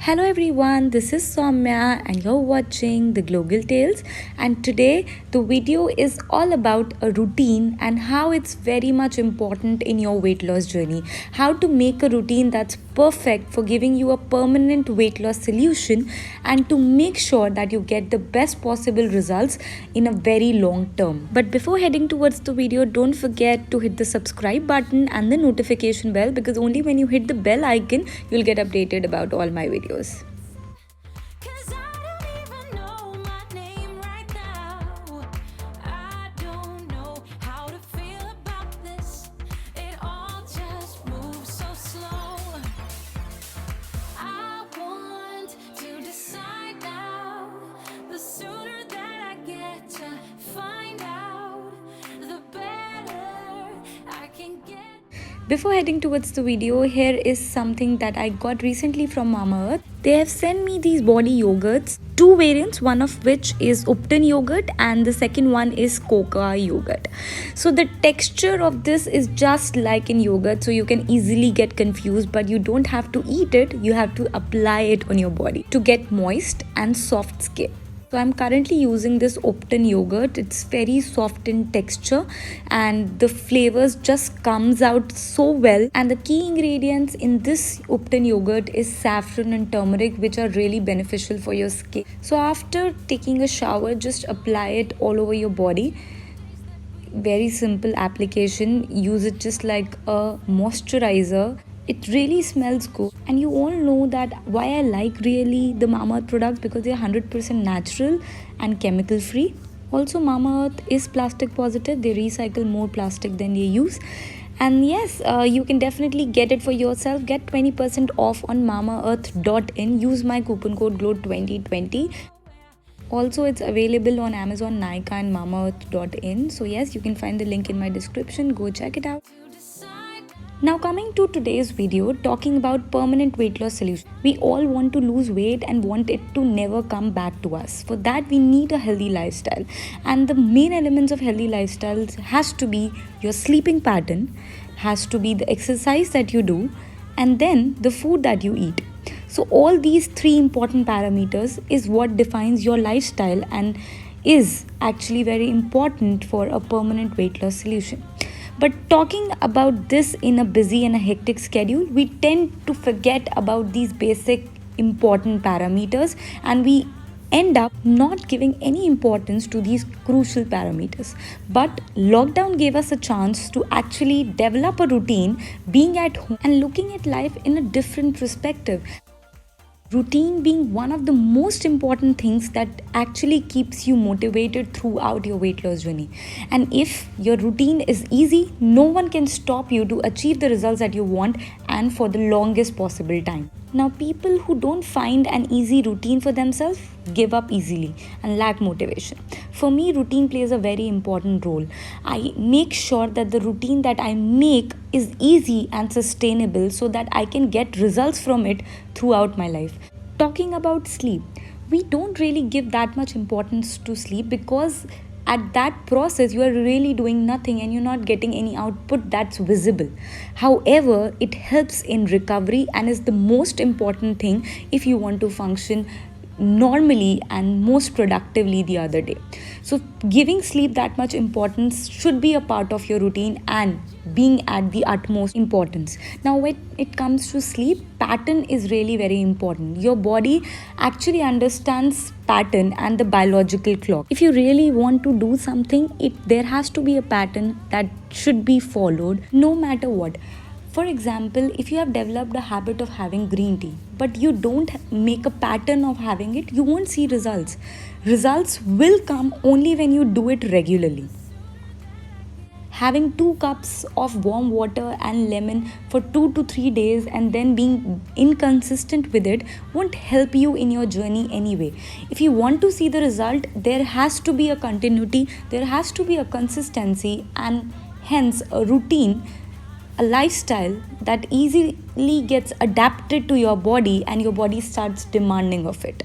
Hello everyone, this is Somya and you're watching the Global Tales, and today the video is all about a routine and how it's very much important in your weight loss journey. How to make a routine that's perfect for giving you a permanent weight loss solution and to make sure that you get the best possible results in a very long term. But before heading towards the video, don't forget to hit the subscribe button and the notification bell, because only when you hit the bell icon you'll get updated about all my videos. Before heading towards the video, here is something that I got recently from Mamaearth. They have sent me these body yogurts, two variants, one of which is Upton yogurt and the second one is cocoa yogurt. So the texture of this is just like in yogurt, so you can easily get confused, but you don't have to eat it, you have to apply it on your body to get moist and soft skin. So I'm currently using this Upton yogurt. It's very soft in texture and the flavors just comes out so well. And the key ingredients in this Upton yogurt is saffron and turmeric, which are really beneficial for your skin. So after taking a shower, just apply it all over your body. Very simple application. Use it just like a moisturizer. It really smells good, and you all know that why I like really the Mamaearth products, because they are 100% natural and chemical free. Also, Mamaearth is plastic positive. They recycle more plastic than they use. And yes, you can definitely get it for yourself. Get 20% off on mamaearth.in. Use my coupon code GLOW2020. Also, it's available on Amazon, Nykaa and mamaearth.in. So yes, you can find the link in my description. Go check it out. Now coming to today's video, talking about permanent weight loss solution. We all want to lose weight and want it to never come back to us. For that we need a healthy lifestyle, and the main elements of healthy lifestyles has to be your sleeping pattern, has to be the exercise that you do, and then the food that you eat. So all these three important parameters is what defines your lifestyle and is actually very important for a permanent weight loss solution. But talking about this in a busy and a hectic schedule, we tend to forget about these basic important parameters, and we end up not giving any importance to these crucial parameters. But lockdown gave us a chance to actually develop a routine, being at home and looking at life in a different perspective. Routine being one of the most important things that actually keeps you motivated throughout your weight loss journey. And if your routine is easy, no one can stop you to achieve the results that you want, and for the longest possible time. Now, people who don't find an easy routine for themselves give up easily and lack motivation. For me, routine plays a very important role. I make sure that the routine that I make is easy and sustainable so that I can get results from it throughout my life. Talking about sleep, we don't really give that much importance to sleep, because at that process you are really doing nothing and you're not getting any output that's visible. However, it helps in recovery and is the most important thing if you want to function normally and most productively the other day. So giving sleep that much importance should be a part of your routine and being at the utmost importance. Now when it comes to sleep, pattern is really very important. Your body actually understands pattern and the biological clock. If you really want to do something, there has to be a pattern that should be followed no matter what. For example, if you have developed a habit of having green tea, but you don't make a pattern of having it, you won't see results. Results will come only when you do it regularly. Having 2 cups of warm water and lemon for 2 to 3 days and then being inconsistent with it won't help you in your journey anyway. If you want to see the result, there has to be a continuity, there has to be a consistency, and hence a routine, a lifestyle that easily gets adapted to your body and your body starts demanding of it.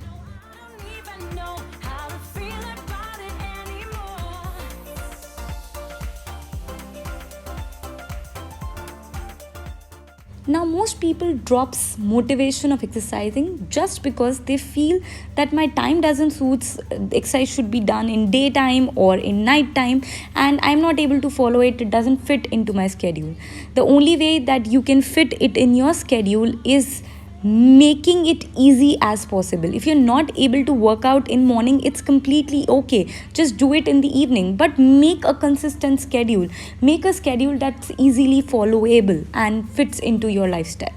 Now, most people drops motivation of exercising just because they feel that my time doesn't suits. Exercise should be done in daytime or in night time, and I'm not able to follow it. It doesn't fit into my schedule. The only way that you can fit it in your schedule is making it easy as possible. If you're not able to work out in morning, it's completely okay, just do it in the evening, but make a consistent schedule. Make a schedule that's easily followable and fits into your lifestyle.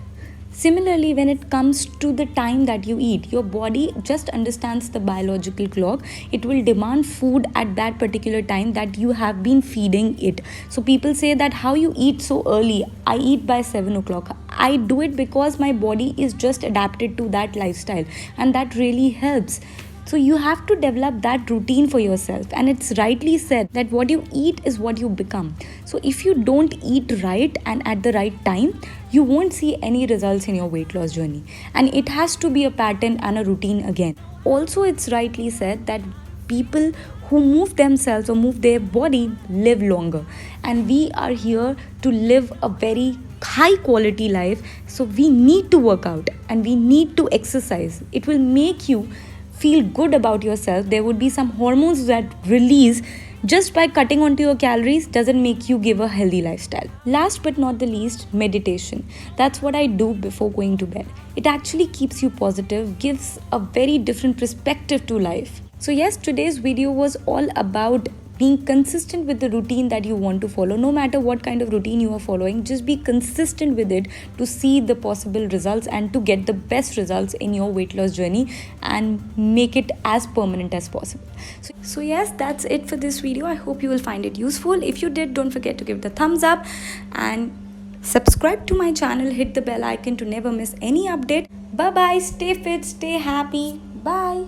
Similarly, when it comes to the time that you eat, your body just understands the biological clock. It will demand food at that particular time that you have been feeding it. So, people say that how you eat so early. I eat by 7 o'clock. I do it because my body is just adapted to that lifestyle, and that really helps. So you have to develop that routine for yourself. And it's rightly said that what you eat is what you become. So if you don't eat right and at the right time, you won't see any results in your weight loss journey. And it has to be a pattern and a routine again. Also, it's rightly said that people who move themselves or move their body live longer. And we are here to live a very high quality life. So we need to work out and we need to exercise. It will make you feel good about yourself. There would be some hormones that release just by cutting onto your calories doesn't make you give a healthy lifestyle. Last but not the least, meditation. That's what I do before going to bed. It actually keeps you positive, gives a very different perspective to life. So yes, today's video was all about being consistent with the routine that you want to follow. No matter what kind of routine you are following, just be consistent with it to see the possible results and to get the best results in your weight loss journey and make it as permanent as possible. So yes, that's it for this video. I hope you will find it useful. If you did, don't forget to give the thumbs up and subscribe to my channel. Hit the bell icon to never miss any update. Bye bye, stay fit, stay happy. Bye.